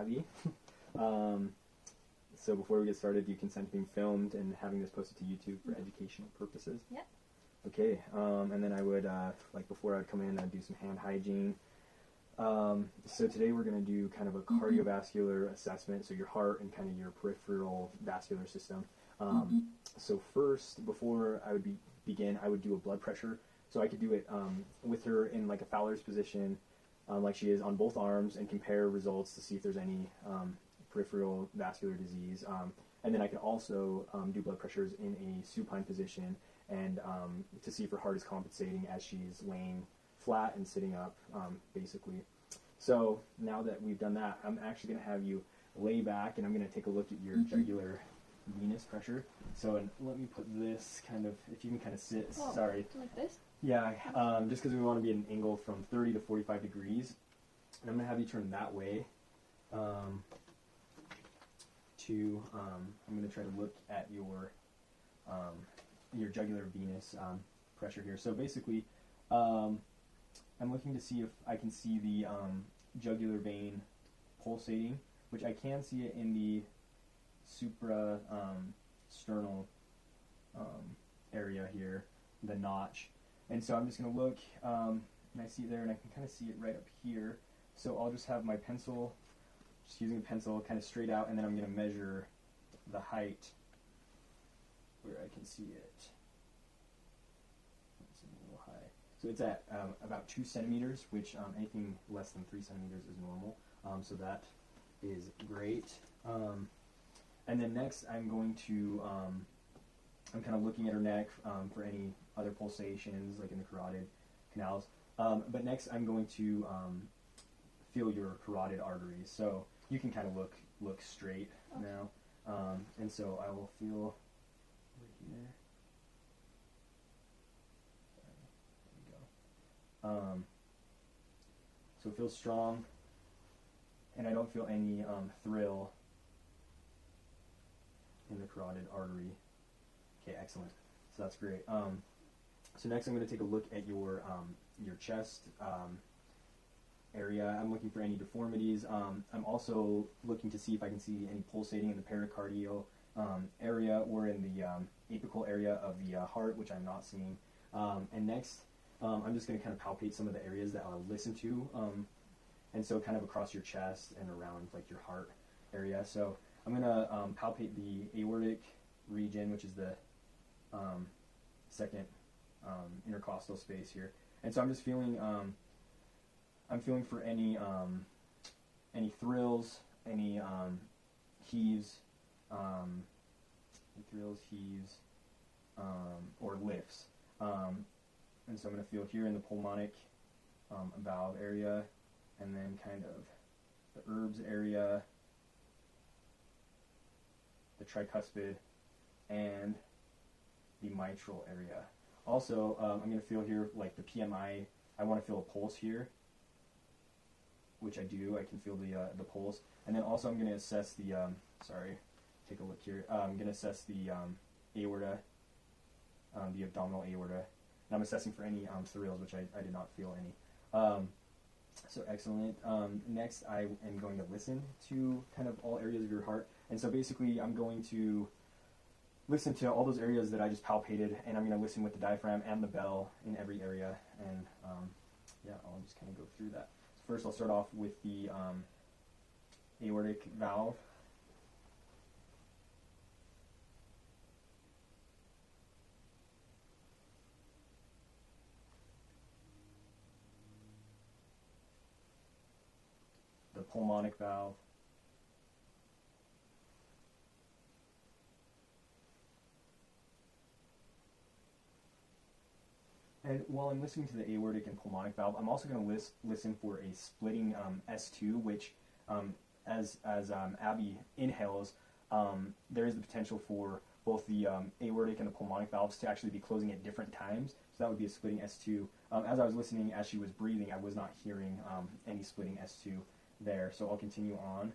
Abby. So before we get started, do you consent to being filmed and having this posted to YouTube for educational purposes? Yep. Okay, and then I would, like before I'd come in, I'd do some hand hygiene. So today we're going to do kind of a cardiovascular assessment, so your heart and kind of your peripheral vascular system. So first, before I would begin, I would do a blood pressure. So I could do it with her in like a Fowler's position, like she is on both arms, and compare results to see if there's any peripheral vascular disease. And then I could also do blood pressures in a supine position and to see if her heart is compensating as she's laying flat and sitting up, basically. So now that we've done that, I'm actually going to have you lay back, and I'm going to take a look at your jugular venous pressure. So let me put this kind of, if you can kind of sit, sorry. Like this? Yeah, just because we want to be at an angle from 30 to 45 degrees. And I'm going to have you turn that way. I'm going to try to look at your jugular venous pressure here. So basically, I'm looking to see if I can see the jugular vein pulsating, which I can see it in the suprasternal area here, the notch. And so I'm just going to look, and I see it there, and I can kind of see it right up here. So I'll just have my pencil, just using a pencil, kind of straight out, and then I'm going to measure the height where I can see it. It's a little high. So it's at about 2 centimeters, which anything less than 3 centimeters is normal. So that is great. And then next I'm going to, I'm kind of looking at her neck for any other pulsations, like in the carotid canals. But next I'm going to feel your carotid arteries. So you can kind of look straight now. And so I will feel right here. There we go. So it feels strong, and I don't feel any thrill in the carotid artery. Okay, excellent. So that's great. So next I'm going to take a look at your chest area. I'm looking for any deformities. I'm also looking to see if I can see any pulsating in the pericardial area or in the apical area of the heart, which I'm not seeing. And next, I'm just going to kind of palpate some of the areas that I'll listen to, and so kind of across your chest and around like your heart area. So I'm going to palpate the aortic region, which is the second intercostal space here. And so I'm just feeling, I'm feeling for any thrills, any heaves, or lifts. And so I'm going to feel here in the pulmonic valve area, and then kind of the herbs area, the tricuspid, and the mitral area. Also, I'm going to feel here like the PMI. I want to feel a pulse here, which I do. I can feel the pulse. And then also I'm going to assess the, take a look here. I'm going to assess the aorta, the abdominal aorta. And I'm assessing for any thrills, which I did not feel any. So excellent. Next, I am going to listen to kind of all areas of your heart. And so basically, I'm going to listen to all those areas that I just palpated, and I'm going to listen with the diaphragm and the bell in every area. And yeah, I'll just kind of go through that. So first, I'll start off with the aortic valve. The pulmonic valve, and while I'm listening to the aortic and pulmonic valve, I'm also going to listen for a splitting S2, which, as Abby inhales, there is the potential for both the aortic and the pulmonic valves to actually be closing at different times. So that would be a splitting S2. As I was listening, as she was breathing, I was not hearing any splitting S2 there, so I'll continue on.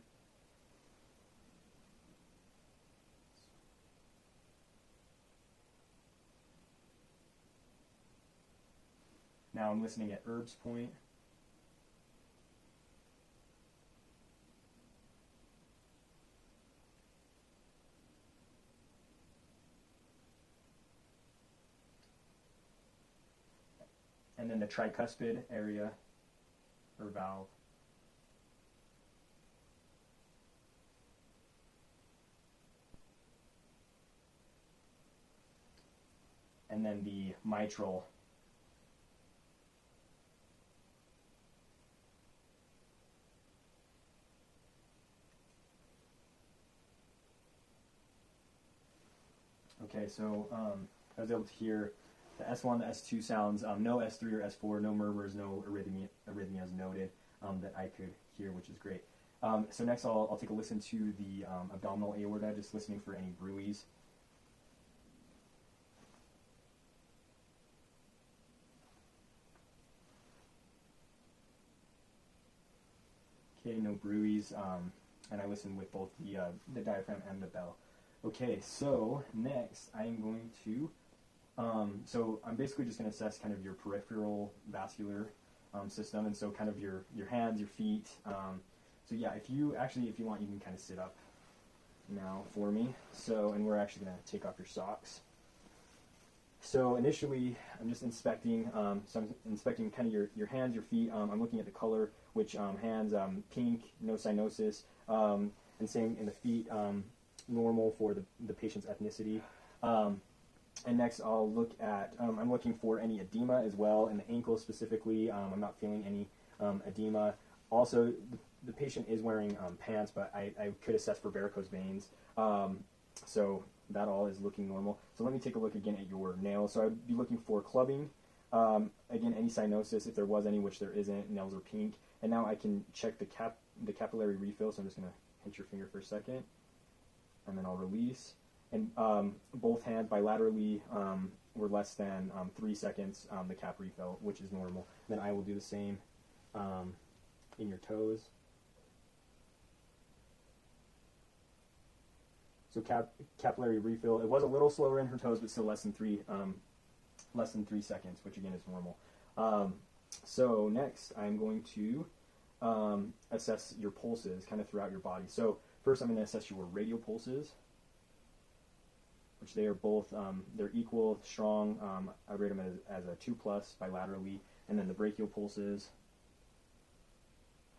Now I'm listening at Erb's point. then the tricuspid area or valve. And then the mitral. Okay, so I was able to hear the S1, the S2 sounds, no S3 or S4, no murmurs, no arrhythmias noted that I could hear, which is great. So next I'll take a listen to the abdominal aorta, just listening for any bruits. Okay, no bruits, and I listened with both the diaphragm and the bell. Okay, so next I am going to, so I'm basically just going to assess kind of your peripheral vascular system, and so kind of your hands, your feet. So yeah, if you want, you can kind of sit up now for me. So, and we're actually going to take off your socks. So initially, I'm just inspecting, kind of your hands, your feet. I'm looking at the color, which hands, pink, no cyanosis, and same in the feet, normal for the patient's ethnicity. And next I'll look at, I'm looking for any edema as well, in the ankle specifically. I'm not feeling any edema. Also, the patient is wearing pants, but I could assess for varicose veins. So that all is looking normal. So let me take a look again at your nails. So I'd be looking for clubbing. Again, any cyanosis, if there was any, which there isn't. Nails are pink. And now I can check the capillary refill. So I'm just going to pinch your finger for a second, and then I'll release. And both hands bilaterally were less than 3 seconds, the cap refill, which is normal. Then I will do the same in your toes. So capillary refill, it was a little slower in her toes, but still less than 3 seconds, which again is normal. So next, I'm going to assess your pulses kind of throughout your body. So first, I'm going to assess your radial pulses, which they are both, they're equal, strong. I rate them as a 2+ bilaterally. And then the brachial pulses,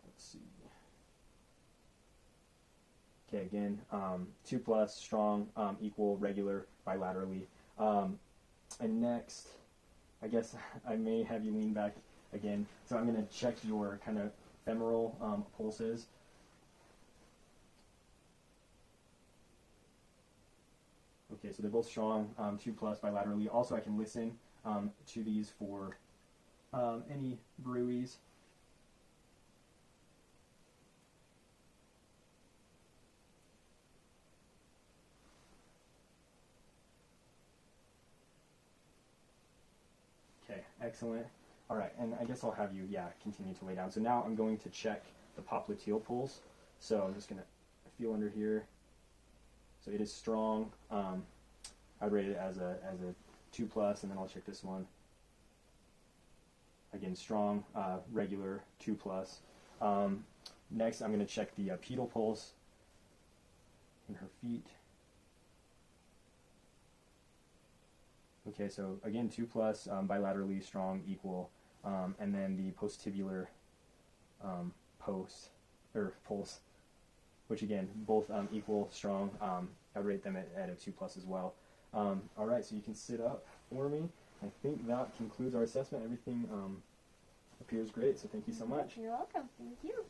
let's see. Okay, again, 2+, strong, equal, regular, bilaterally. And next, I guess I may have you lean back again. So I'm going to check your kind of femoral pulses. Okay, so they're both strong, 2+ bilaterally. Also, I can listen to these for any bruits. Okay, excellent. All right, and I guess I'll have you, continue to lay down. So now I'm going to check the popliteal poles. So I'm just going to feel under here. So it is strong. I'd rate it as a 2+, and then I'll check this one. Again, strong, regular, 2+. Next, I'm going to check the pedal pulse in her feet. Okay, so again, 2+, bilaterally, strong, equal, and then the posttibular pulse, which again, both equal, strong. I'd rate them at a 2+ as well. All right, so you can sit up for me. I think that concludes our assessment. Everything appears great, so thank you so much. You're welcome. Thank you.